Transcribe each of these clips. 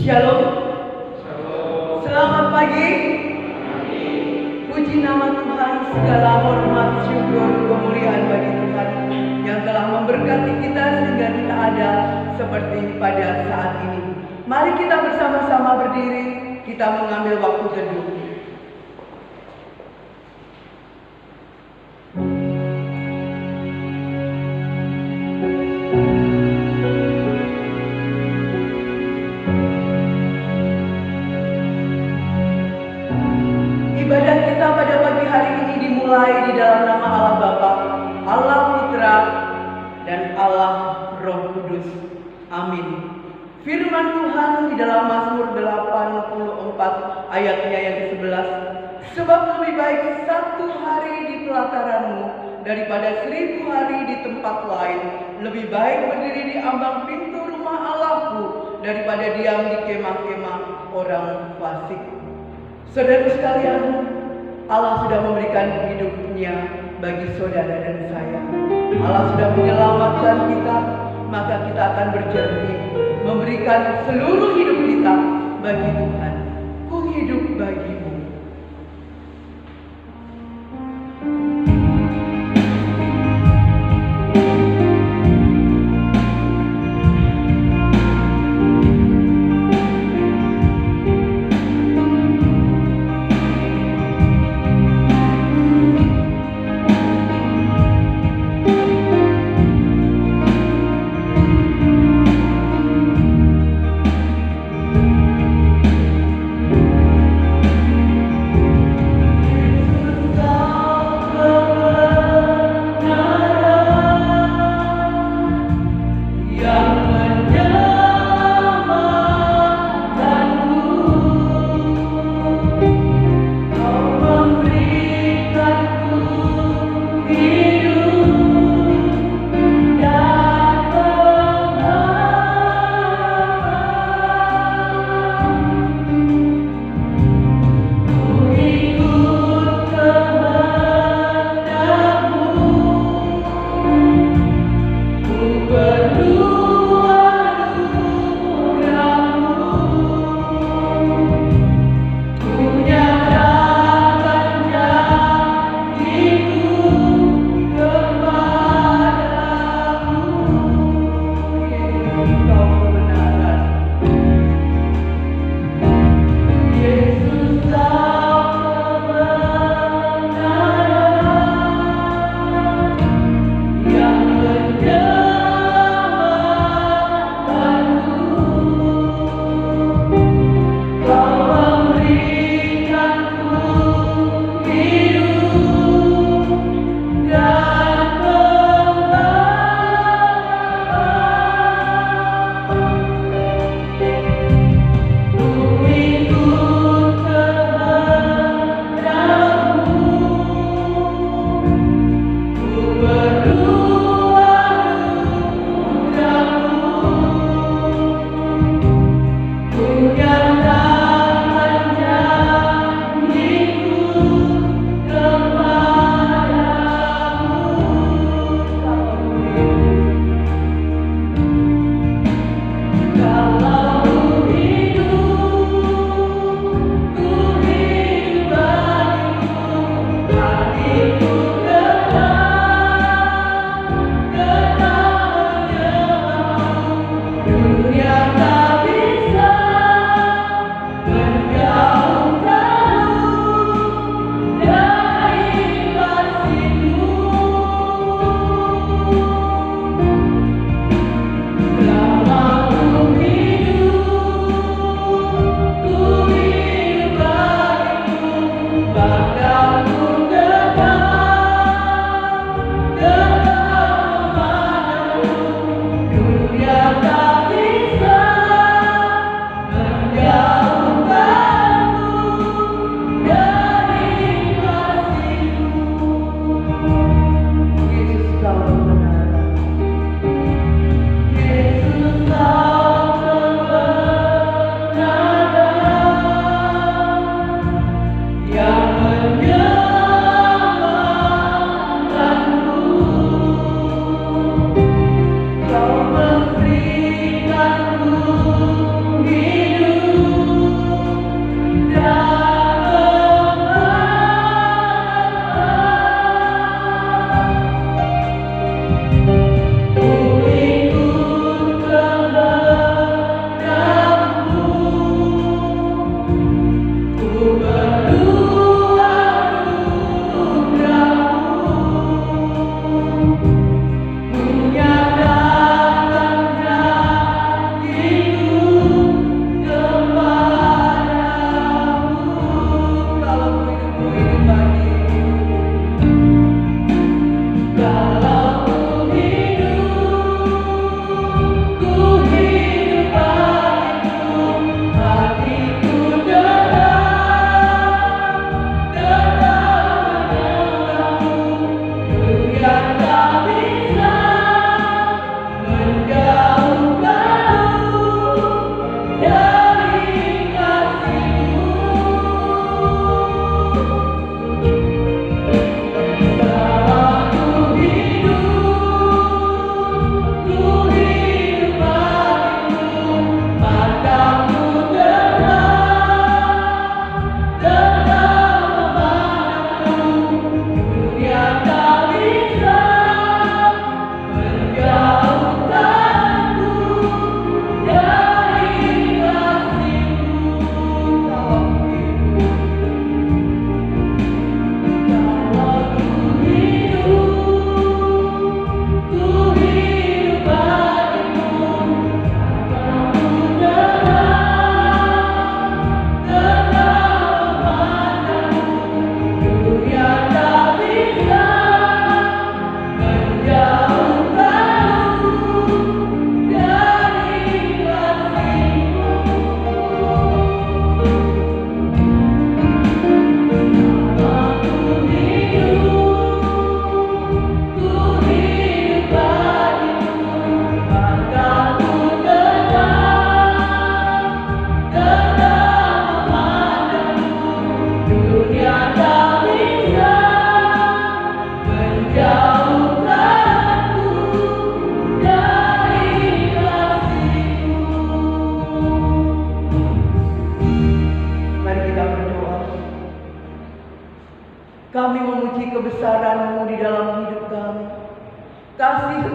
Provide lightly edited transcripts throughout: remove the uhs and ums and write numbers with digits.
Shalom. Selamat pagi. Puji nama Tuhan, segala hormat, syukur, kemuliaan bagi Tuhan yang telah memberkati kita sehingga kita ada seperti pada saat ini. Mari kita bersama-sama berdiri, kita mengambil waktu teduh. Ibadah kita pada pagi hari ini dimulai di dalam nama Allah Bapa, Allah Putra, dan Allah Roh Kudus. Amin. Firman Tuhan di dalam Mazmur 84 ayatnya yang ke-11. Sebab lebih baik 1 hari di pelataranmu daripada 1000 hari di tempat lain. Lebih baik berdiri di ambang pintu rumah Allahku daripada diam di kemah-kemah orang fasik. Saudara sekalian, Allah sudah memberikan hidupnya bagi saudara dan saya. Allah sudah menyelamatkan kita, maka kita akan berjanji memberikan seluruh hidup kita bagi Tuhan. Ku hidup bagimu.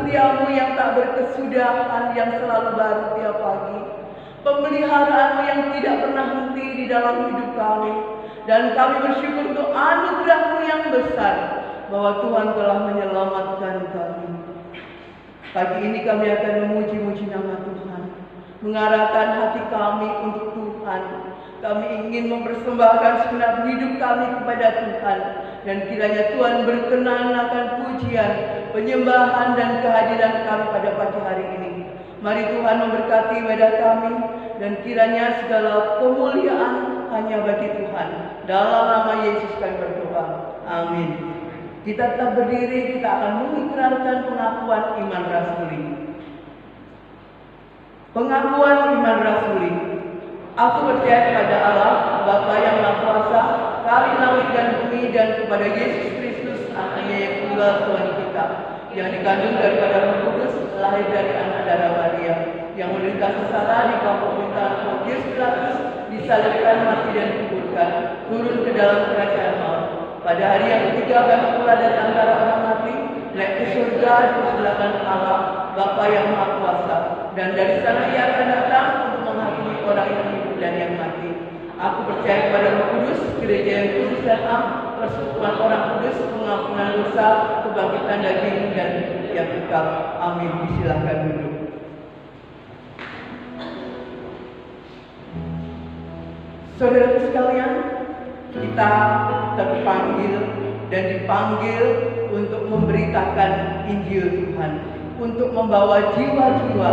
setiamu yang tak berkesudahan, yang selalu baru tiap pagi. Pemeliharaanmu yang tidak pernah henti di dalam hidup kami. Dan kami bersyukur untuk anugerah-Mu yang besar, bahwa Tuhan telah menyelamatkan kami. Pagi ini kami akan memuji-muji nama Tuhan, mengarahkan hati kami untuk Tuhan. Kami ingin mempersembahkan segenap hidup kami kepada Tuhan. Dan kiranya Tuhan berkenan akan pujian, penyembahan dan kehadiran kami pada pagi hari ini. Mari Tuhan memberkati ibadah kami, dan kiranya segala kemuliaan hanya bagi Tuhan. Dalam nama Yesus kami berdoa. Amin. Kita tetap berdiri, kita akan mengikrarkan pengakuan iman rasuli. Pengakuan iman rasuli. Aku percaya kepada Allah, Bapa yang Maha Kuasa, Kali langit dan bumi, dan kepada Yesus Kristus, anaknya yang tunggal Tuhan kita, yang dikandung daripada Roh Kudus, lahir dari anak darah Maria, yang menderita sengsara di bawah pemerintahan Pontius Pilatus, disalibkan, mati dan dikuburkan, turun ke dalam kerajaan maut. Pada hari yang ketiga bangkit pula dari antara orang mati, naik ke surga di sebelah Allah, Bapa yang Maha Kuasa, dan dari sana Ia akan datang untuk menghakimi orang yang hidup dan yang mati. Aku percaya kepada Roh Kudus, gereja yang kudus dan am, persekutuan orang kudus, pengampunan dosa, kebangkitan daging dan hidup yang kekal. Amin. Silakan duduk. Saudara sekalian, kita terpanggil dan dipanggil untuk memberitakan Injil Tuhan, untuk membawa jiwa-jiwa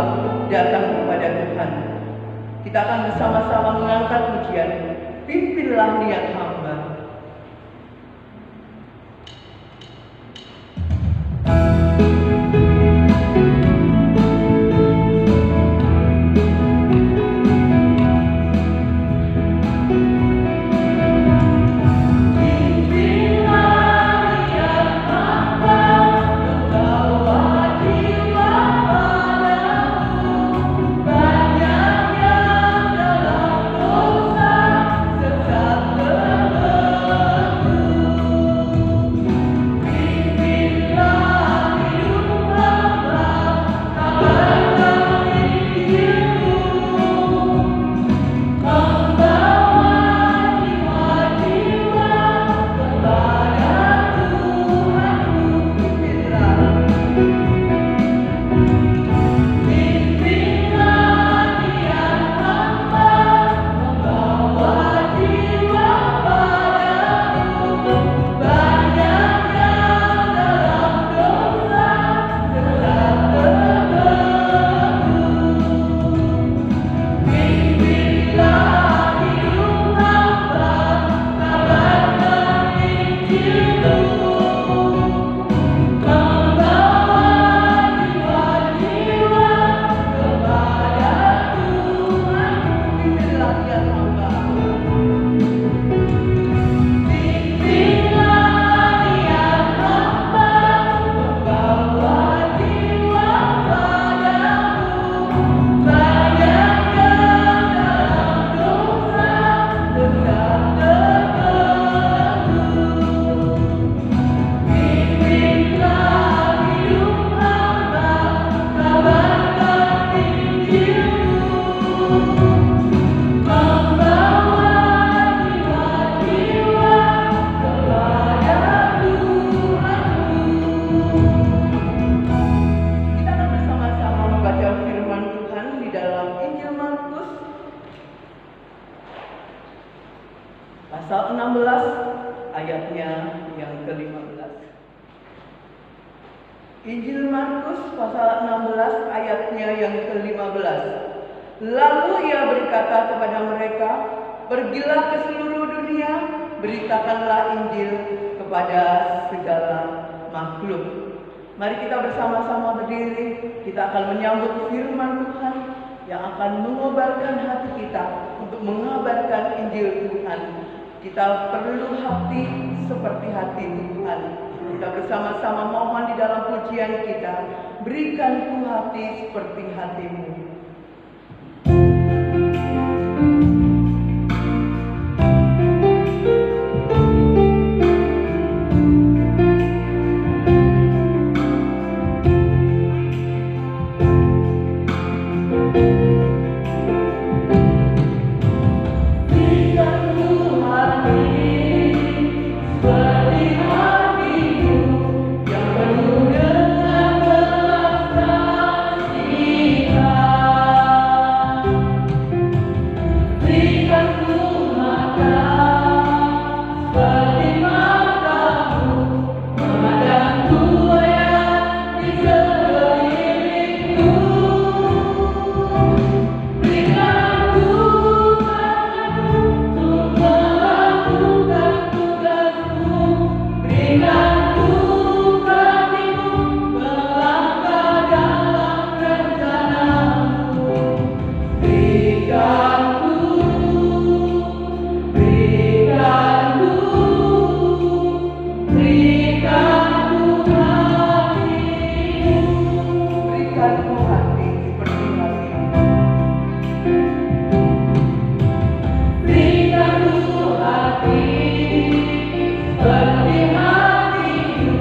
datang kepada Tuhan. Kita akan bersama-sama mengangkat pujian, pimpinlah niat hamba. Pasal 16 ayatnya yang ke-15. Injil Markus pasal 16 ayatnya yang ke-15. Lalu Ia berkata kepada mereka, "Pergilah ke seluruh dunia, beritakanlah Injil kepada segala makhluk." Mari kita bersama-sama berdiri. Kita akan menyambut firman Tuhan yang akan mengobarkan hati kita untuk mengabarkan Injil Tuhan. Kita perlu hati seperti hati Tuhan. Kita bersama-sama mohon di dalam pujian kita, berikanku hati seperti hati-Mu. berikanku hati seperti hatimu. Berikanku hati seperti hatimu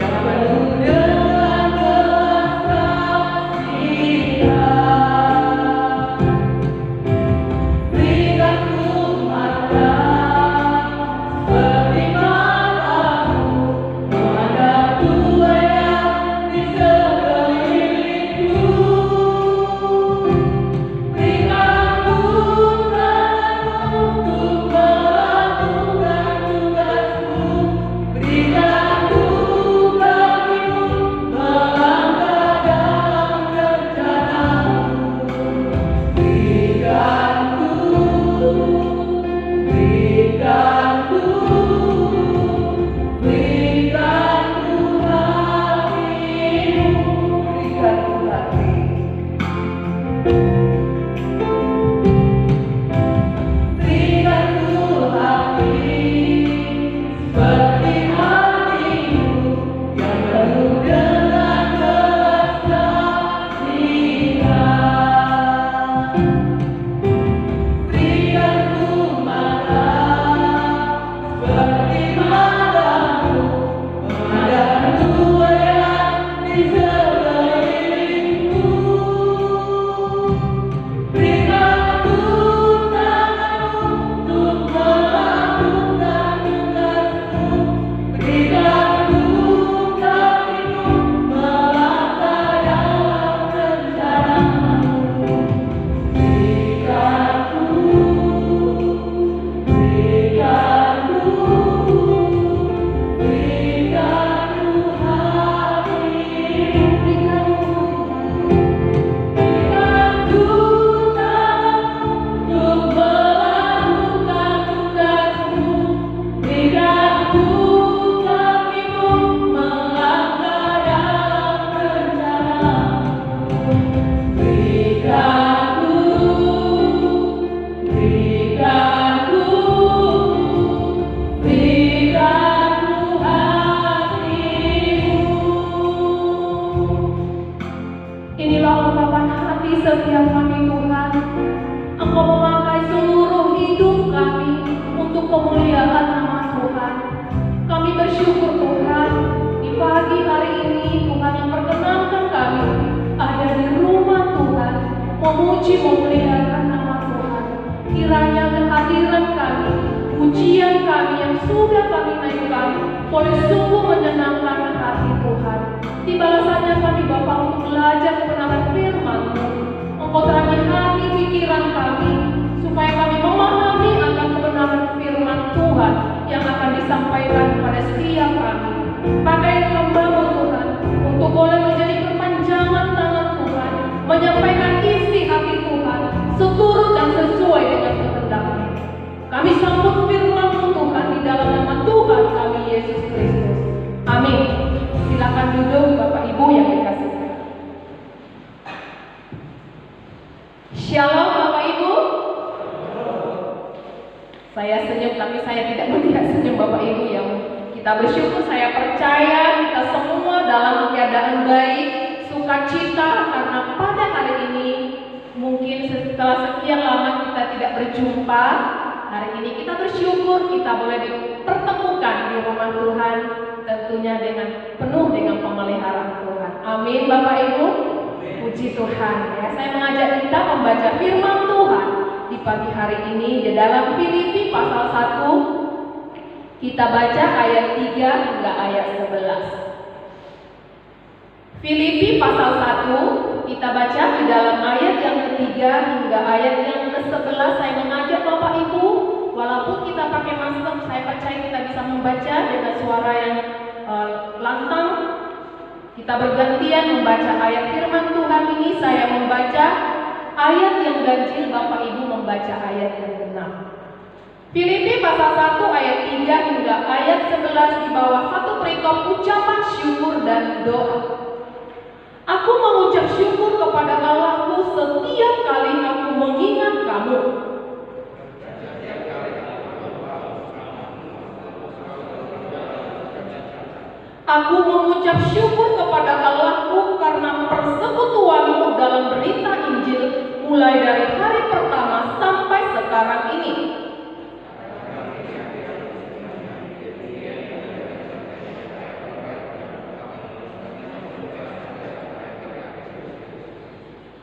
yang penuh dengan belas kasihan. Berikanku mata seperti matamu memandang Tuhan yang di sekelilingku. Berikanku tanganmu untuk melakukan tugasku. Berikanku kakimu melangkah dalam rencanamu. Berikanku hati. Berikanku hati seperti hatimu yang penuh dengan belas kasihan. Berikanku mata seperti matamu memandang Tuhan yang di sekelilingku. Berikanku tanganmu untuk melakukan tugasmu. Berikanku kakimu melangkah dalam rencanamu. Berikanku inilah ungkapan hati setiap kami Tuhan. Engkau memakai seluruh hidup kami untuk kemuliaan nama Tuhan. Kami bersyukur Tuhan, di pagi hari ini Tuhan yang perkenankan kami ada di rumah Tuhan, memuji memuliakan nama Tuhan. Kiranya kehadiran kami, pujian kami yang sudah kami naikkan, boleh sungguh menyenangkan hati Tuhan. Tibalah saja kami Bapa untuk belajar kebenaran firman-Mu. Engkau terangi hati pikiran kami, supaya kami memahami akan kebenaran firman Tuhan yang akan disampaikan kepada setiap kami. Pakai hamba-Mu Tuhan, untuk boleh menjadi perpanjangan tangan Tuhan, menyampaikan isi hati Tuhan, seturut dan sesuai dengan kehendak-Mu. Kami sambut firman-Mu Tuhan di dalam nama Tuhan kami Yesus Kristus. Amin. Silakan duduk Bapak Ibu yang dikasihi. Shalom Bapak Ibu. Saya senyum tapi saya tidak melihat senyum Bapak Ibu yang kita bersyukur. Saya percaya kita semua dalam keadaan baik, sukacita, karena pada hari ini mungkin setelah sekian lama kita tidak berjumpa. Hari ini kita bersyukur kita boleh dipertemukan di rumah Tuhan, tentunya penuh dengan pemeliharaan Tuhan. Amin Bapak Ibu. Puji Tuhan ya. Saya mengajak kita membaca firman Tuhan di pagi hari ini di dalam Filipi pasal 1. Kita baca ayat 3 hingga ayat 11. Filipi pasal 1 kita baca di dalam ayat yang ketiga hingga ayat yang ke-11. Saya mengajak Bapak Ibu, walaupun kita pakai masker, saya percaya kita bisa membaca dengan suara yang lantang. Kita bergantian membaca ayat firman Tuhan ini. Saya membaca ayat yang ganjil, Bapak Ibu membaca ayat yang genap. Filipi pasal 1 ayat 3 hingga ayat 11 di bawah satu perikop ucapan syukur dan doa. Aku mengucap syukur kepada Allahku setiap kali aku mengingat kamu. Aku mengucap syukur kepada Allahku karena persekutuan mulai dari hari pertama sampai sekarang ini.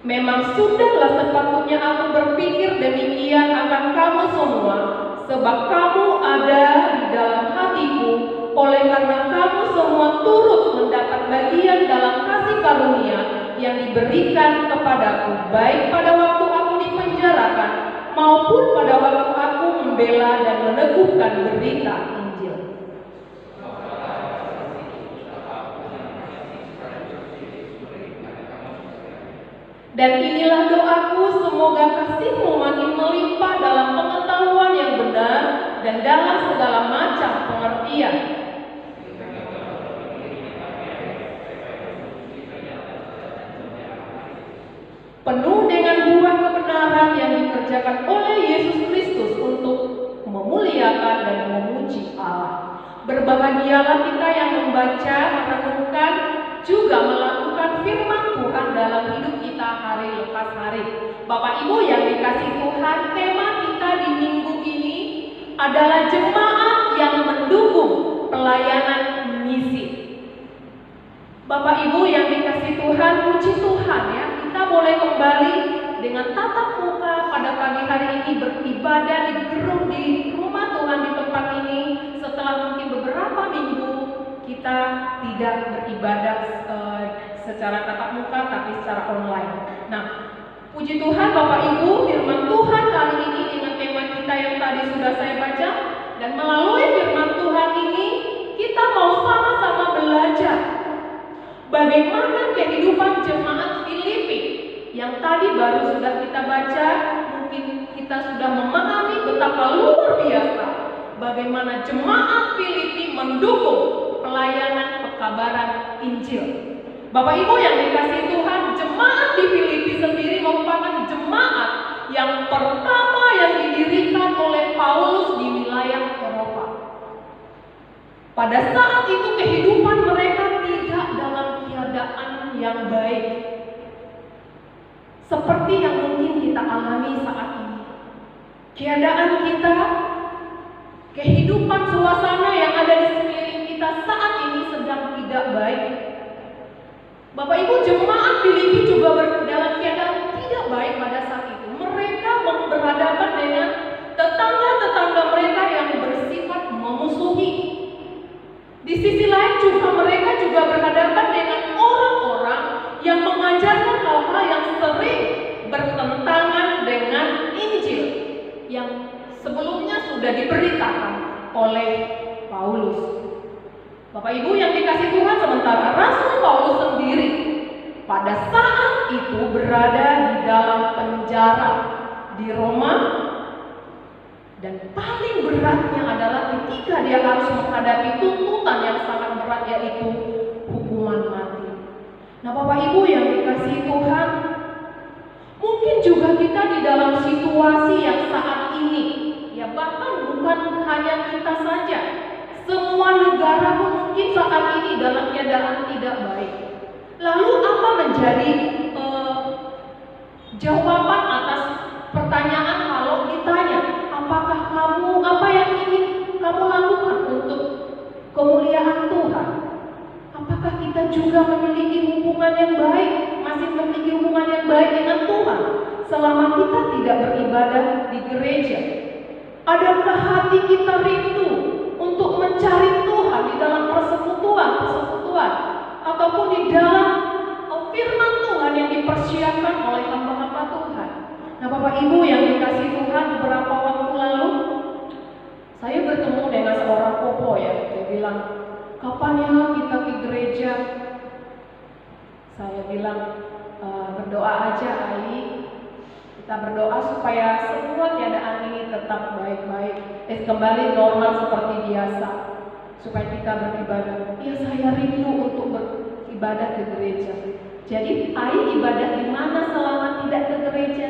Memang sudahlah sepatutnya aku berpikir demikian akan kamu semua, sebab kamu ada di dalam hatiku, oleh karena kamu semua turut mendapat bagian dalam kasih karunia yang diberikan kepadaku, baik pada waktu aku dipenjarakan maupun pada waktu aku membela dan meneguhkan berita Injil. Dan inilah doaku, semoga kasihmu makin melimpah dalam pengetahuan yang benar dan dalam segala macam pengertian, penuh dengan buah kebenaran yang dikerjakan oleh Yesus Kristus untuk memuliakan dan memuji Allah. Berbahagialah kita yang membaca, merenungkan, juga melakukan firman Tuhan dalam hidup kita hari lepas hari. Bapak Ibu yang dikasihi Tuhan, tema kita di minggu ini adalah jemaat yang mendukung pelayanan misi. Bapak Ibu yang dikasihi Tuhan, puji Tuhan ya, kita boleh kembali dengan tatap muka pada pagi hari ini beribadah di gedung di rumah Tuhan di tempat ini setelah mungkin beberapa minggu kita tidak beribadah secara tatap muka tapi secara online. Nah, puji Tuhan Bapak Ibu, firman Tuhan kali ini dengan tema kita yang tadi sudah saya baca, dan melalui firman Tuhan ini kita mau sama-sama belajar bagaimana kehidupan jemaat Filipi yang tadi baru sudah kita baca. Mungkin kita sudah memahami betapa luar biasa bagaimana jemaat Filipi mendukung pelayanan pekabaran Injil. Bapak Ibu yang dikasihi Tuhan, jemaat di Filipi sendiri merupakan jemaat yang pertama yang didirikan oleh Paulus di wilayah Eropa. Pada saat itu kehidupan mereka tidak dalam keadaan yang baik, seperti yang mungkin kita alami saat ini. Keadaan kita, kehidupan suasana yang ada di sekeliling kita saat ini sedang tidak baik. Bapak Ibu, jemaat Filipi juga dalam keadaan tidak baik pada saat itu. Mereka berhadapan dengan tetangga-tetangga mereka yang bersifat memusuhi. Di sisi lain juga mereka juga berhadapan dengan orang-orang yang mengajarkan hal-hal yang sering bertentangan dengan Injil yang sebelumnya sudah diberitakan oleh Paulus. Bapak Ibu yang dikasihi Tuhan, sementara Rasul Paulus sendiri pada saat itu berada di dalam penjara di Roma, dan paling beratnya adalah ketika dia harus menghadapi tuntutan yang sangat berat, yaitu hukuman mati. Nah Bapak Ibu yang dikasihi Tuhan, mungkin juga kita di dalam situasi yang saat ini, ya bahkan bukan hanya kita saja, semua negara pun mungkin saat ini dalam keadaan tidak baik. Lalu apa menjadi jawaban atas pertanyaan kalau ditanya, apakah kamu, apa yang ingin kamu lakukan untuk kemuliaan Tuhan? Apakah kita juga memiliki hubungan yang baik, masih memiliki hubungan yang baik dengan Tuhan selama kita tidak beribadah di gereja? Adakah hati kita rindu untuk mencari Tuhan di dalam persekutuan, ataupun di dalam firman Tuhan yang dipersiapkan oleh hamba-hamba Tuhan? Nah Bapak Ibu yang dikasihi Tuhan, beberapa waktu lalu saya bertemu dengan seorang popo ya. Dia bilang, kapan ya kita ke gereja? Saya bilang, berdoa aja Ai. Kita berdoa supaya semua keadaan ini tetap baik-baik, kembali normal seperti biasa, supaya kita beribadah. Ya saya rindu untuk beribadah ke gereja. Jadi Ai ibadah di mana selama tidak ke gereja?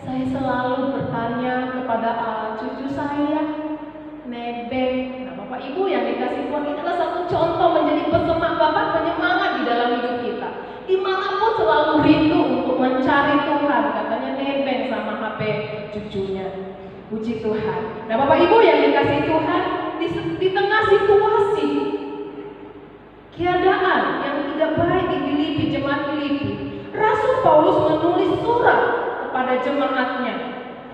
Saya selalu bertanya kepada cucu saya, nebeng. Nah Bapak Ibu yang dikasih Tuhan, ini adalah satu contoh menjadi penyemangat di dalam hidup kita. Dimanapun selalu rindu untuk mencari Tuhan, katanya nebeng sama HP cucunya. Puji Tuhan. Nah Bapak Ibu yang dikasih Tuhan, di tengah situasi keadaan yang tidak baik di Filipi, jemaat Filipi, Rasul Paulus menulis surat kepada jemaatnya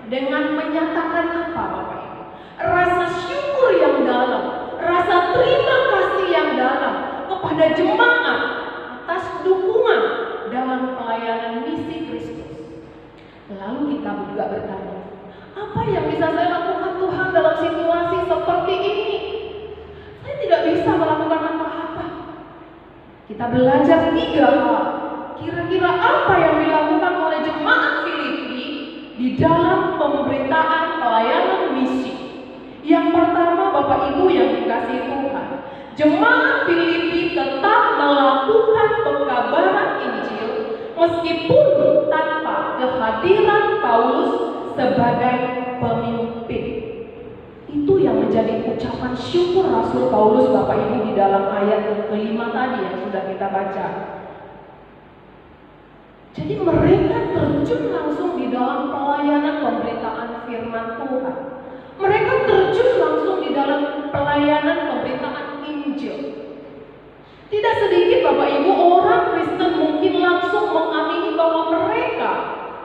dengan menyatakan apa Bapak Ibu? Rasa syukur yang dalam, rasa terima kasih yang dalam kepada jemaat atas dukungan dalam pelayanan misi Kristus. Lalu kita juga bertanya, apa yang bisa saya lakukan Tuhan dalam situasi seperti ini? Saya tidak bisa melakukan apa-apa. Kita belajar 3 hal. Kira-kira apa yang dilakukan oleh jemaat Filipi di dalam pemberitaan pelayanan misi? Yang pertama Bapak Ibu yang dikasihi Tuhan, jemaat Filipi tetap melakukan pekabaran Injil meskipun tanpa kehadiran Paulus sebagai pemimpin. Itu yang menjadi ucapan syukur Rasul Paulus Bapak Ibu di dalam ayat yang kelima tadi yang sudah kita baca. Jadi mereka terjun langsung di dalam pelayanan pemberitaan firman Tuhan. Mereka terjun langsung di dalam pelayanan pemberitaan Injil. Tidak sedikit Bapak Ibu orang Kristen mungkin langsung mengamini bahwa mereka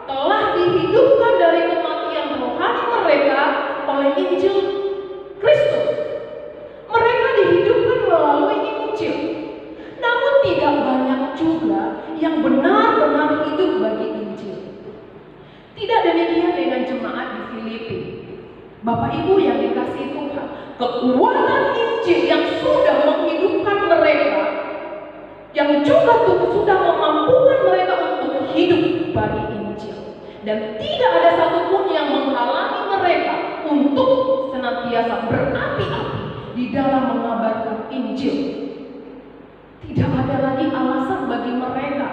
telah dihidupkan dari kematian rohani mereka oleh Injil Kristus. Mereka dihidupkan melalui Injil. Namun tidak banyak juga yang benar-benar hidup bagi Injil. Tidak demikian dengan jemaat di Filipi. Bapak Ibu yang dikasihi Tuhan, kekuatan Injil yang sudah menghidupkan mereka, yang juga sudah memampukan mereka untuk hidup bagi Injil. Dan tidak ada satupun yang menghalangi mereka untuk senantiasa berapi-api di dalam mengabarkan Injil. Tidak ada lagi alasan bagi mereka,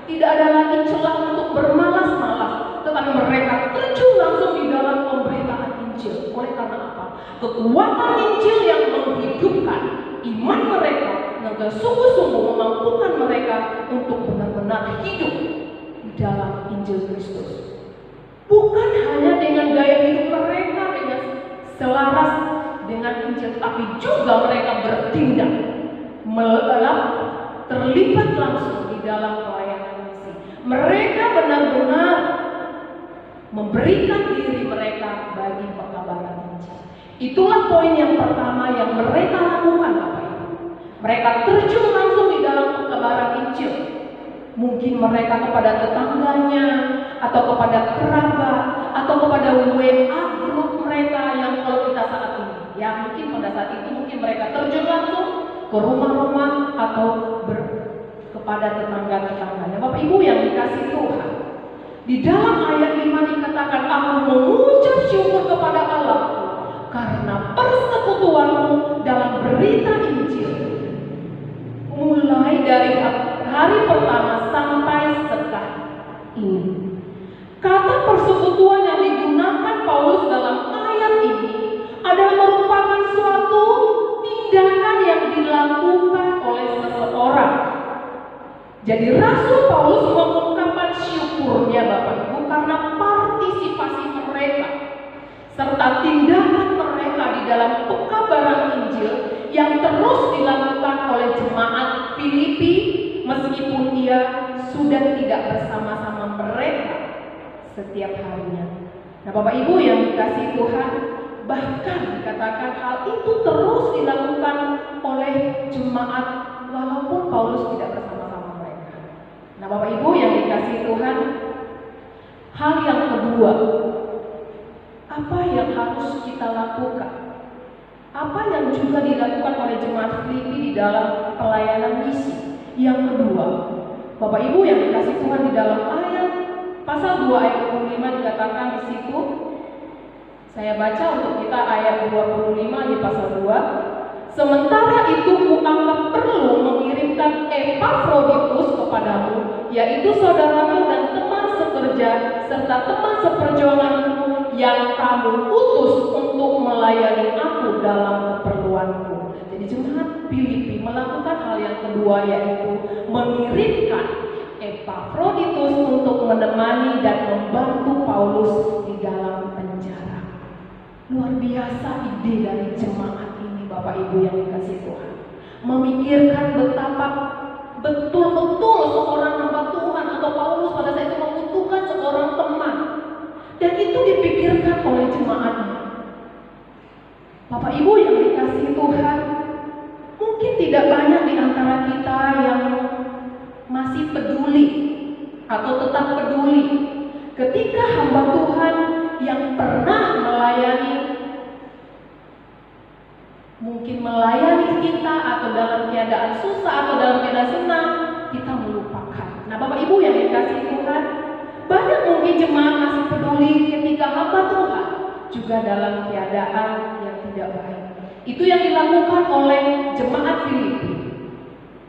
tidak ada lagi celah untuk bermalas-malas, tetapi mereka terjun langsung di dalam pemberitaan Injil. Oleh karena apa? Kekuatan Injil yang menghidupkan iman mereka yang sungguh-sungguh memampukan mereka untuk benar-benar hidup di dalam Injil Kristus. Bukan hanya dengan gaya hidup mereka dengan selaras dengan Injil, tapi juga mereka bertindak terlibat langsung di dalam pelayanan misi. Mereka benar-benar memberikan diri mereka bagi pekabaran Injil. Itulah poin yang pertama yang mereka lakukan Bapak Ibu. Mereka terjun langsung di dalam pekabaran Injil. Mungkin mereka kepada tetangganya, atau kepada kerabat, atau kepada WA grup mereka yang kalau kita saat ini, ya mungkin pada saat itu mungkin mereka terjun langsung ke rumah-rumah atau kepada tetangga-tetangganya. Bapak Ibu yang dikasihi Tuhan, di dalam ayat 5 dikatakan, aku mengucap syukur kepada Allah karena persekutuanmu dalam berita Injil, mulai dari hari pertama sampai sekarang ini. Kata persekutuan yang digunakan Paulus dalam ayat ini adalah merupakan suatu tindakan yang dilakukan oleh seseorang. Jadi Rasul Paulus mengungkapkan syukurnya Bapak Ibu karena partisipasi mereka serta tindakan mereka di dalam pekabaran Injil yang terus dilakukan oleh jemaat Filipi meskipun ia sudah tidak bersama-sama mereka setiap harinya. Nah Bapak Ibu yang dikasihi Tuhan, bahkan dikatakan hal itu terus dilakukan oleh jemaat walaupun Paulus tidak bersama-sama mereka. Nah Bapak Ibu yang dikasihi Tuhan, hal yang kedua, apa yang harus kita lakukan? Apa yang juga dilakukan oleh jemaat Filipi di dalam pelayanan misi? Yang kedua, Bapak Ibu yang dikasihi Tuhan, di dalam ayat pasal 2 ayat 25 dikatakan di situ, saya baca untuk kita ayat 25 di pasal 2. Sementara itu kuanggap perlu mengirimkan Epafroditus kepadamu, yaitu saudaramu dan teman sekerja serta teman seperjuanganmu yang kamu utus untuk melayani aku dalam keperluanku. Jadi jemaat Filipi melakukan hal yang kedua, yaitu mengirimkan Epafroditus untuk menemani biasa ide dari jemaat ini, Bapak Ibu yang dikasihi Tuhan. Memikirkan betapa betul-betul seorang hamba Tuhan atau Paulus pada saat itu membutuhkan seorang teman. Dan itu dipikirkan oleh jemaatnya. Bapak Ibu yang dikasihi Tuhan, mungkin tidak banyak di antara kita yang masih peduli atau tetap peduli ketika hamba Tuhan yang pernah mungkin melayani kita atau dalam keadaan susah atau dalam keadaan senang, kita melupakan. Nah, Bapak Ibu yang dikasihi Tuhan, banyak mungkin jemaat masih peduli ketika hamba Tuhan juga dalam keadaan yang tidak baik. Itu yang dilakukan oleh jemaat Filipi.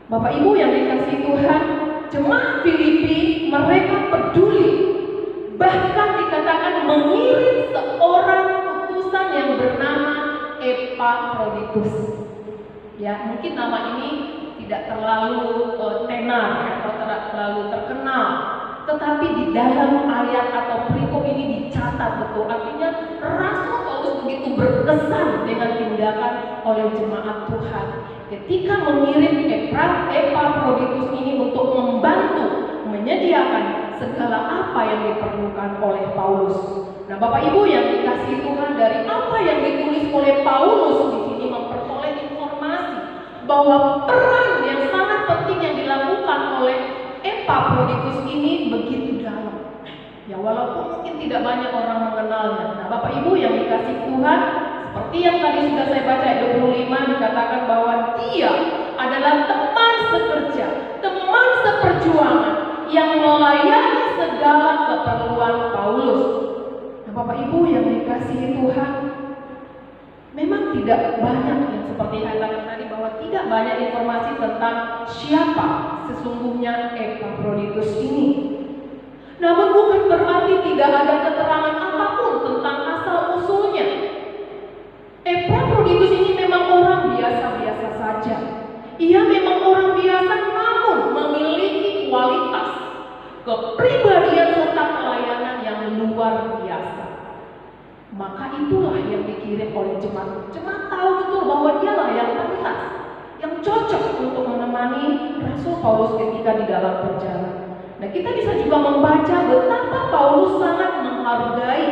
Bapak Ibu yang dikasihi Tuhan, jemaat Filipi mereka peduli, bahkan dikatakan mengirim seorang utusan yang bernama Epafroditus. Ya, mungkin nama ini tidak terlalu tenar atau terlalu terkenal, tetapi di dalam ayat atau perikop ini dicatat betul. Artinya Rasul Paulus begitu berkesan dengan tindakan oleh jemaat Tuhan ketika mengirim Epafroditus ini untuk membantu menyediakan segala apa yang diperlukan oleh Paulus. Nah, Bapak Ibu yang dikasihi Tuhan, dari apa yang ditulis oleh Paulus di sini memperoleh informasi bahwa peran yang sangat penting yang dilakukan oleh Epafroditus ini begitu dalam. Ya, walaupun mungkin tidak banyak orang mengenalnya. Nah, Bapak Ibu yang dikasihi Tuhan, seperti yang tadi sudah saya baca ayat 25 dikatakan bahwa dia adalah teman sekerja, teman seperjuangan yang melayani segala keperluan Paulus. Nah, Bapak Ibu yang dikasihi Tuhan, memang tidak banyak yang seperti katakan tadi bahwa tidak banyak informasi tentang siapa sesungguhnya Epafroditus ini. Namun bukan berarti tidak ada keterangan apapun tentang asal usulnya. Epafroditus ini memang orang biasa-biasa saja. Ia memang orang biasa namun memiliki kualitas, kepribadian serta pelayanan yang luar biasa. Maka itulah yang dikirim oleh jemaat. Jemaat tahu betul bahwa dialah yang pantas, yang cocok untuk menemani Rasul Paulus ketika di dalam perjalanan. Nah, kita bisa juga membaca betapa Paulus sangat menghargai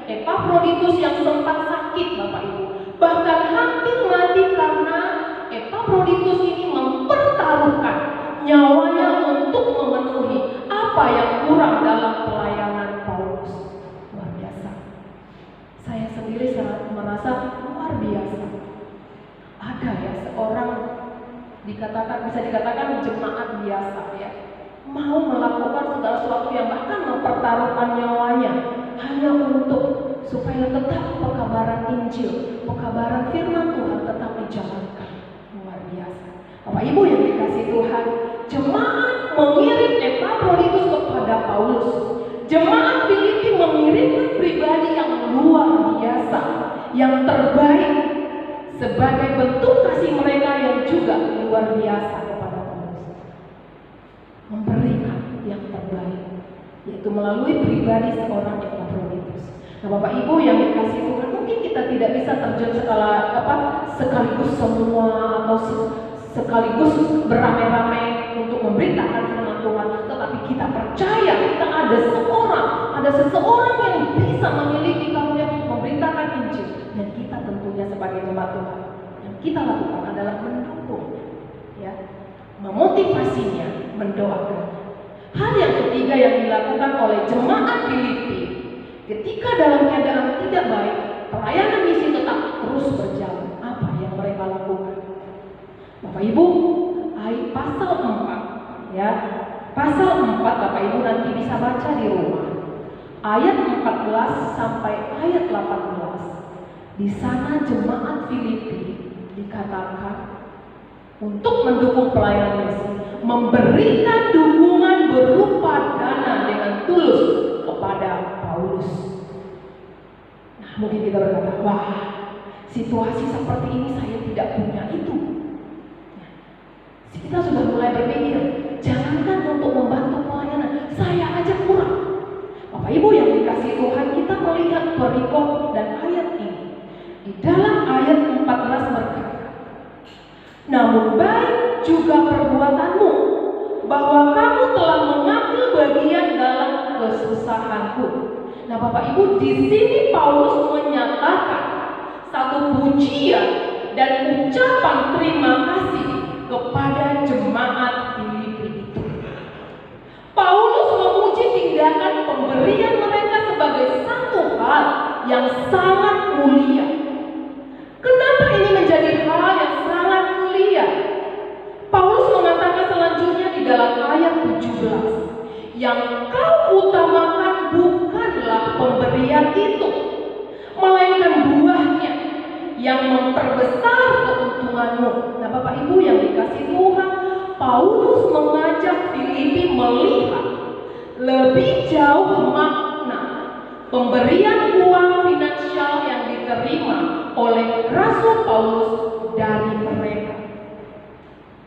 Epafroditus yang sempat sakit, Bapak Ibu. Bahkan hampir mati karena Epafroditus ini mempertaruhkan nyawanya untuk memenuhi apa yang kurang dalam pelayanan Paulus. Luar biasa. Saya sendiri sangat merasa luar biasa. Ada ya seorang bisa dikatakan jemaat biasa ya, mau melakukan segala sesuatu yang bahkan mempertaruhkan nyawanya hanya untuk supaya tetap pekabaran Injil, pekabaran firman Tuhan tetap dijalankan. Luar biasa. Bapak Ibu yang dikasihi Tuhan, jemaat mengirim Epafroditus kepada Paulus. Jemaat Filipi mengirimkan pribadi yang luar biasa, yang terbaik sebagai bentuk kasih mereka yang juga luar biasa kepada Paulus. Memberikan yang terbaik, yaitu melalui pribadi seorang Epafroditus. Nah, Bapak Ibu yang dikasihi Tuhan, mungkin kita tidak bisa terjun sekaligus semua atau sekaligus beramai-ramai untuk memberitakan firman Tuhan, tetapi kita percaya kita ada seseorang yang bisa memiliki karunia untuk memberitakan Injil, dan kita tentunya sebagai jemaat Tuhan yang kita lakukan adalah mendukung, ya, memotivasinya, mendoakan. Hal yang ketiga yang dilakukan oleh jemaat Filipi ketika dalam keadaan tidak baik, pelayanan misi tetap terus berjalan. Apa yang mereka lakukan? Bapak Ibu, pasal 4 ya. Pasal 4 Bapak Ibu nanti bisa baca di rumah. Ayat 14 sampai ayat 18. Di sana jemaat Filipi dikatakan untuk mendukung pelayanan misi, memberikan dukungan berupa dana dengan tulus kepada Paulus. Nah, mungkin kita berkata, wah, situasi seperti ini saya tidak punya itu. Kita sudah mulai berpikir, jangankan untuk membantu pelayanan, saya aja kurang. Bapak Ibu yang dikasihi Tuhan, kita melihat perikop dan ayat ini. Di dalam ayat 14 berkata, namun baik juga perbuatanmu, bahwa kamu telah mengambil bagian dalam kesusahanku. Nah, Bapak Ibu, di sini Paulus menyatakan satu pujian dan ucapan terima kasih kepada jemaat Filipi itu. Paulus memuji tindakan pemberian mereka sebagai satu hal yang sangat mulia. Kenapa ini menjadi hal yang sangat mulia? Paulus mengatakan selanjutnya di dalam ayat 17, yang kau utamakan bukanlah pemberian itu, melainkan buahnya yang memperbesar keuntunganmu. Nah, Bapak Ibu yang dikasihi Tuhan, Paulus mengajak Filipi melihat lebih jauh makna pemberian uang finansial yang diterima oleh Rasul Paulus dari mereka.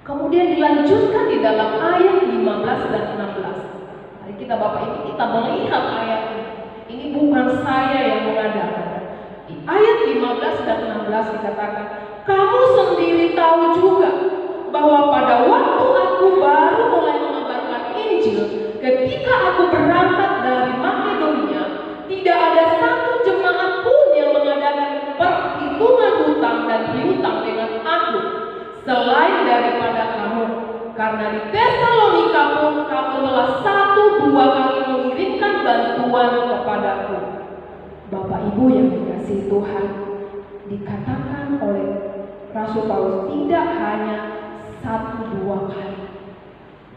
Kemudian dilanjutkan di dalam ayat 15 dan 16. Mari kita Bapak Ibu kita melihat ayat ini. Ini bukan saya yang mengadakan. Di ayat 15 dan 16 dikatakan, kamu sendiri tahu juga bahwa pada waktu aku baru mulai mengabarkan Injil, ketika aku berangkat dari Makedonia, tidak ada satu jemaat pun yang mengadakan perhitungan hutang dan piutang dengan aku selain daripada kamu, karena di Tesalonika pun kamu telah 1-2 kali mengirimkan bantuan kepadaku. Bapak Ibu yang dikasihi Tuhan, dikatakan oleh Rasul Paulus tidak hanya 1-2 kali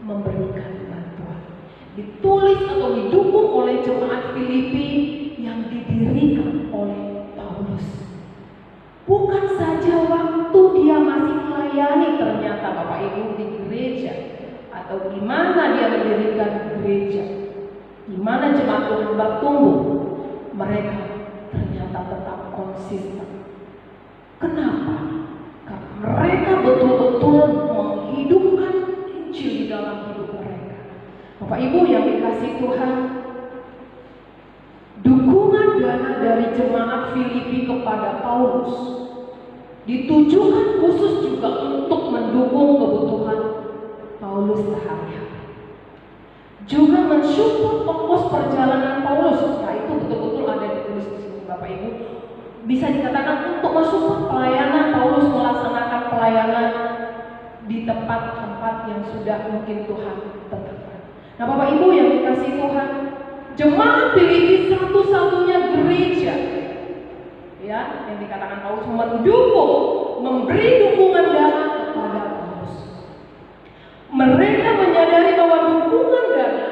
memberikan bantuan, ditulis atau didukung oleh jemaat Filipi yang didirikan oleh Paulus. Bukan saja waktu dia masih melayani ternyata Bapak Ibu di gereja, atau gimana dia mendirikan gereja, gimana jemaat Tuhan bertumbuh, mereka ternyata tetap konsisten. Kenapa? Karena mereka betul-betul menghidupkan Injil di dalam hidup mereka. Bapak Ibu yang dikasihi Tuhan, dukungan dana dari jemaat Filipi kepada Paulus ditujukan khusus juga untuk mendukung kebutuhan Paulus sehari-hari. Juga mensupport ongkos perjalanan Paulus. Nah, itu betul-betul ada ditulis di sini Bapak Ibu. Bisa dikatakan untuk mensupport pelayanan Paulus melaksanakan pelayanan di tempat-tempat yang sudah mungkin Tuhan tetapkan. Nah, Bapak Ibu yang dikasihi Tuhan, jemaat Filipi satu-satunya gereja ya yang dikatakan Paulus mendukung, memberi dukungan dana kepada Paulus. Mereka menyadari bahwa dukungan dana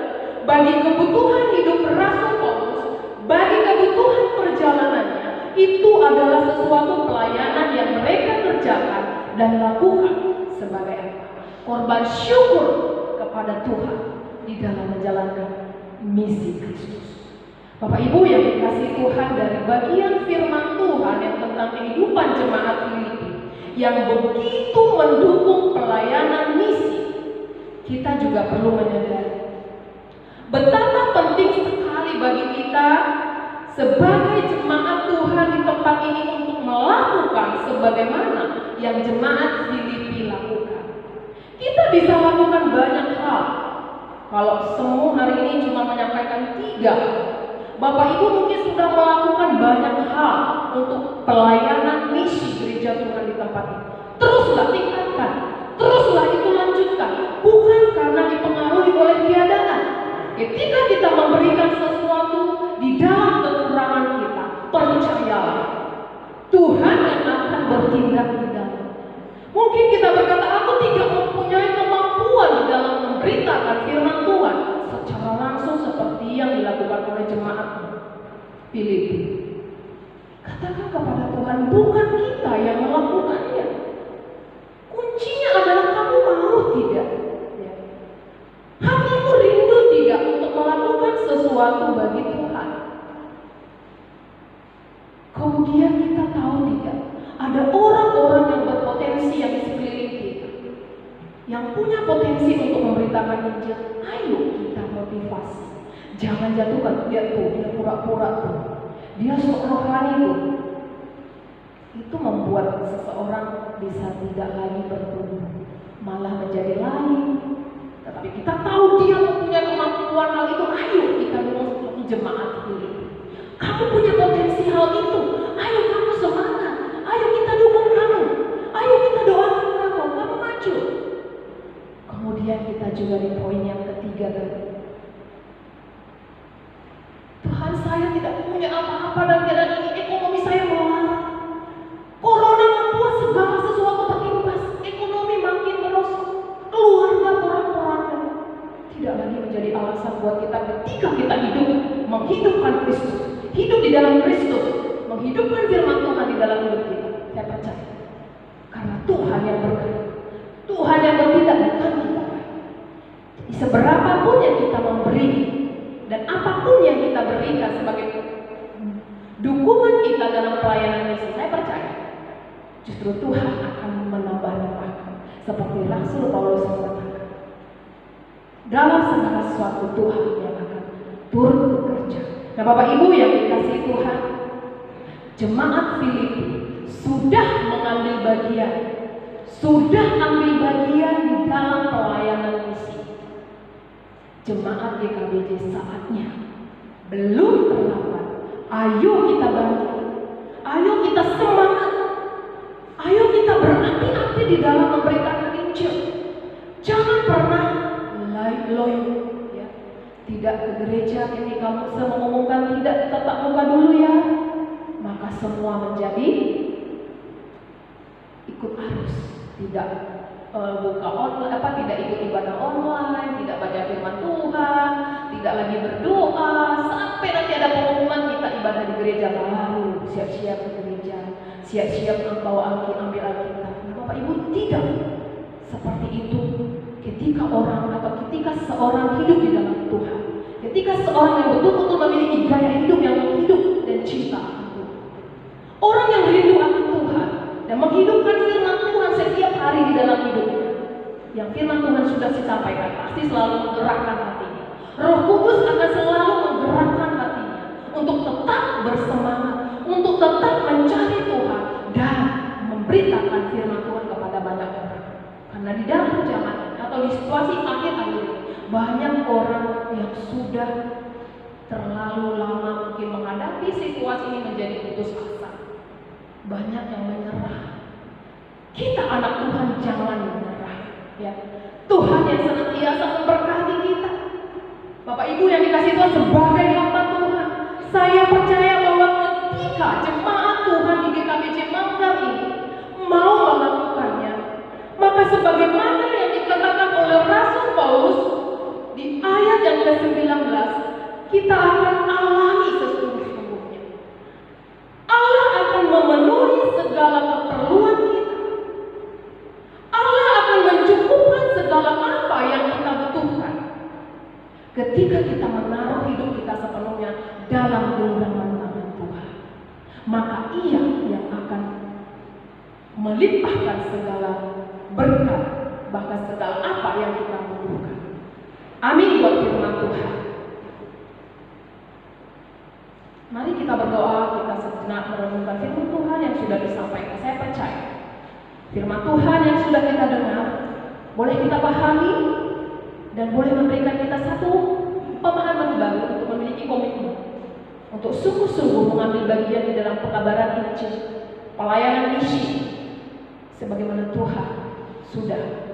bagi kebutuhan hidup Rasul Paulus, bagi kebutuhan perjalanannya, itu adalah sesuatu pelayanan yang mereka kerjakan dan lakukan sebagai apa? Korban syukur kepada Tuhan di dalam menjalankan misi Kristus. Bapak Ibu yang dikasihi Tuhan, dari bagian firman Tuhan yang tentang kehidupan jemaat Filipi yang begitu mendukung pelayanan misi, kita juga perlu menyadari betapa penting sekali bagi kita sebagai jemaat Tuhan di tempat ini untuk melakukan sebagaimana yang jemaat Filipi lakukan. Kita bisa lakukan banyak hal. Kalau semua hari ini cuma menyampaikan 3, Bapak Ibu mungkin sudah melakukan banyak hal untuk pelayanan misi gereja Tuhan di tempat ini. Teruslah tingkatkan, teruslah itu lanjutkan. Bukan karena dipengaruhi oleh keadaan. Ketika kita memberikan sesuatu di dalam kekurangan kita, percayalah Tuhan yang akan bertindak di dalam. Mungkin kita berkata, aku tidak mempunyai kemampuan di dalam memberitakan firman Tuhan secara langsung seperti yang dilakukan oleh jemaat Filipi. Katakan kepada Tuhan, bukan kita yang melakukannya. Kuncinya adalah kamu mau tidak. Hatimu rindu tidak untuk melakukan sesuatu bagi Tuhan. Kemudian kita tahu tidak, ada orang-orang yang berpotensi yang di sekeliling kita, yang punya potensi untuk memberitakan Injil. Ayo kita motivasi. Jangan jatuhkan dia tuh, dia pura-pura tuh, dia sok rohani tuh. itu membuat seseorang bisa tidak lagi bertumbuh, malah menjadi lain. Tetapi kita tahu dia mempunyai kemampuan hal itu, ayo kita dukung seperti jemaat ini. Kamu punya potensi hal itu, ayo kamu semangat, ayo kita dukung kamu, ayo kita doakan kamu maju. Kemudian kita juga di poin yang ketiga tadi, Tuhan, saya tidak punya apa-apa dan keadaan ini, ekonomi saya melarat. Corona membuat segala sesuatu terimbas, ekonomi makin merosot, keluarga porak-poranda. Tidak lagi menjadi alasan buat kita ketika kita hidup, menghidupkan Kristus, hidup di dalam Kristus, menghidupkan firman Tuhan di dalam hidup kita. Saya percaya, karena Tuhan yang berkata, Tuhan yang bertindak bukan kita. Jadi seberapapun yang kita memberi dan apapun yang kita berikan sebagai dukungan kita dalam pelayanan misi, saya percaya justru Tuhan akan menambah-nambahkan. Seperti Rasul Paulus mengatakan, dalam segala sesuatu Tuhan yang akan turut bekerja. Nah, Bapak Ibu yang dikasihi Tuhan, jemaat Filipi sudah mengambil bagian, sudah ambil bagian di dalam pelayanan misi. Jemaat GKBJ saatnya belum terlambat. Ayo kita bangkit, ayo kita semangat, ayo kita berapi-api di dalam memberitakan Injil. Jangan pernah loyo, ya. Tidak ke gereja ketika Musa mengumumkan tidak tetap muka dulu ya, maka semua menjadi ikut arus, tidak buka online, tidak ikut ibadah online, tidak baca firman Tuhan, tidak lagi berdoa, sampai nanti ada pengumuman kita ibadah di gereja, baru siap-siap ke gereja, siap-siap membawa ambil Alkitab. Bapak Ibu, tidak seperti itu. Ketika orang atau ketika seorang hidup di dalam Tuhan, ketika seorang yang betul-betul memiliki gaya hidup yang hidup dan cinta akan Tuhan, orang yang rindu akan Tuhan dan menghidupkan firman Tuhan setiap hari di dalam hidupnya, yang firman Tuhan sudah disampaikan, pasti selalu menggerakkan hatinya. Roh Kudus akan selalu menggerakkan hatinya untuk tetap bersemangat, untuk tetap mencari Tuhan dan memberitakan firman Tuhan kepada banyak orang. Karena di dalam zaman atau di situasi akhir-akhir ini, banyak orang yang sudah terlalu lama mungkin menghadapi situasi ini menjadi putus asa. Banyak yang menyerah. Kita anak Tuhan jangan menyerah, ya. Tuhan yang senantiasa memberkati kita. Bapak Ibu yang dikasihi Tuhan, sebagai hamba Tuhan, saya percaya bahwa ketika jemaat Tuhan di GKBJ Manggar ini mau melakukannya, maka sebagaimana yang dikatakan oleh Rasul Paulus di ayat yang ke-19, kita akan alami sesungguhnya. Allah akan memenuhi segala keperluan kita. Allah akan mencukupkan segala apa yang kita butuhkan ketika kita menaruh hidup kita sepenuhnya dalam genggaman tangan Tuhan. Maka Ia yang akan melimpahkan segala berkat, bahkan segala apa yang kita butuhkan. Amin buat firman Tuhan. Mari kita berdoa, kita sejenak merenungkan firman Tuhan yang sudah disampaikan. Saya percaya firman Tuhan yang sudah kita dengar boleh kita pahami dan boleh memberikan kita satu pemahaman baru untuk memiliki komitmen untuk sungguh-sungguh mengambil bagian di dalam pekabaran Injil, pelayanan misi, sebagaimana Tuhan sudah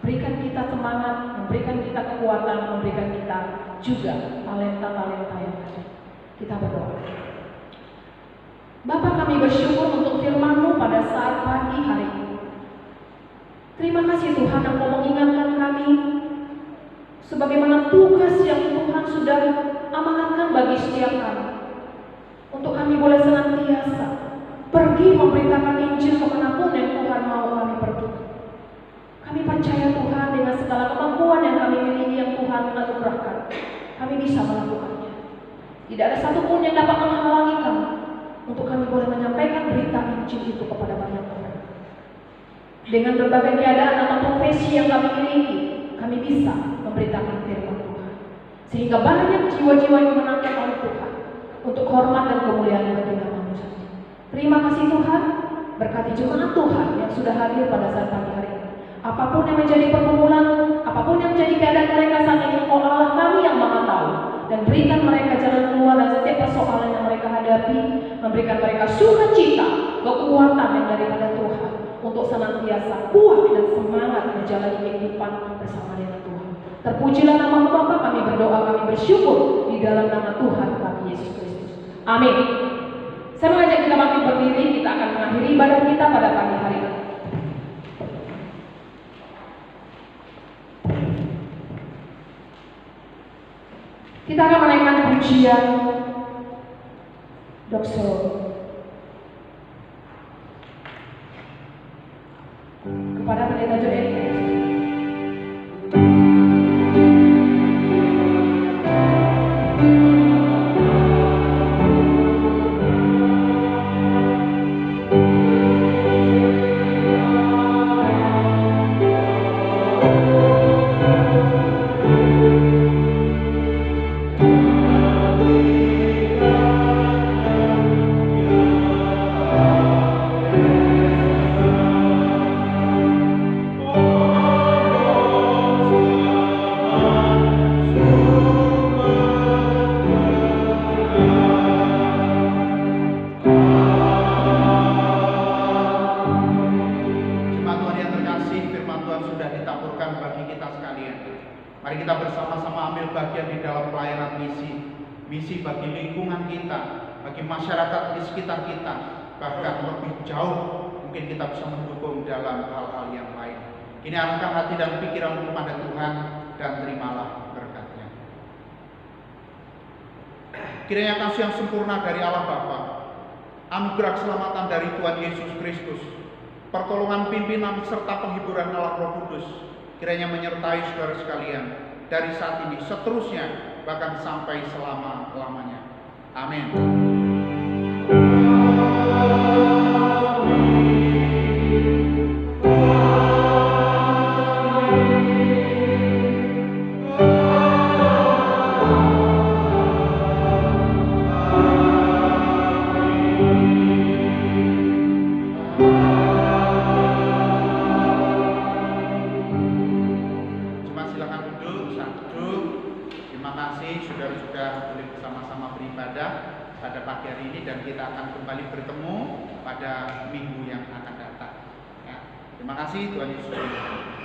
berikan kita semangat, memberikan kita kekuatan, memberikan kita juga talenta-talenta yang ada. Kita berdoa. Bapa, kami bersyukur untuk firman-Mu pada saat pagi hari ini. Terima kasih Tuhan, Engkau mengingatkan kami sebagaimana tugas yang Tuhan sudah amanatkan bagi setiap kami, untuk kami boleh senantiasa pergi memberitakan Injil kemanapun yang Tuhan mau kami pergi. Kami percaya Tuhan dengan segala kemampuan yang kami miliki yang Tuhan anugerahkan, kami bisa melakukannya. Tidak ada satupun yang dapat menghalangi kami untuk kami boleh menyampaikan berita Injil itu kepada banyak orang. Dengan berbagai keadaan atau profesi yang kami miliki, kami bisa memberitakan firman Tuhan, sehingga banyak jiwa-jiwa yang menangkap oleh Tuhan untuk hormat dan kemuliaan bagi nama-Mu saja. Terima kasih Tuhan, berkati jemaat Tuhan yang sudah hadir pada saat pagi hari ini. Apapun yang menjadi pergumulan, apapun yang menjadi keadaan mereka saat ini, Engkau Allah kami yang Maha Tahu. Dan berikan mereka jalan keluar dari setiap persoalan yang mereka hadapi, memberikan mereka sukacita, kekuatan yang daripada Tuhan, untuk senantiasa kuat dan semangat menjalani kehidupan bersama dengan Tuhan. Terpujilah nama Bapa, kami berdoa, kami bersyukur di dalam nama Tuhan kami Yesus Kristus. Amin. Saya mengajak kita bangkit berdiri, kita akan mengakhiri ibadah kita pada pagi hari ini. Kita akan menaikkan pujian Doxo kepada Pendeta Joel. Misi bagi lingkungan kita, bagi masyarakat di sekitar kita, bahkan lebih jauh mungkin kita bisa mendukung dalam hal-hal yang lain. Ini arahkan hati dan pikiran kepada Tuhan dan terimalah berkat-Nya. Kiranya kasih yang sempurna dari Allah Bapa, anugerah keselamatan dari Tuhan Yesus Kristus, pertolongan pimpinan serta penghiburan Allah Roh Kudus, kiranya menyertai saudara sekalian dari saat ini seterusnya, bahkan sampai selama-lamanya. Amin. Pada pagi hari ini, dan kita akan kembali bertemu pada minggu yang akan datang. Ya. Terima kasih, Tuhan Yesus.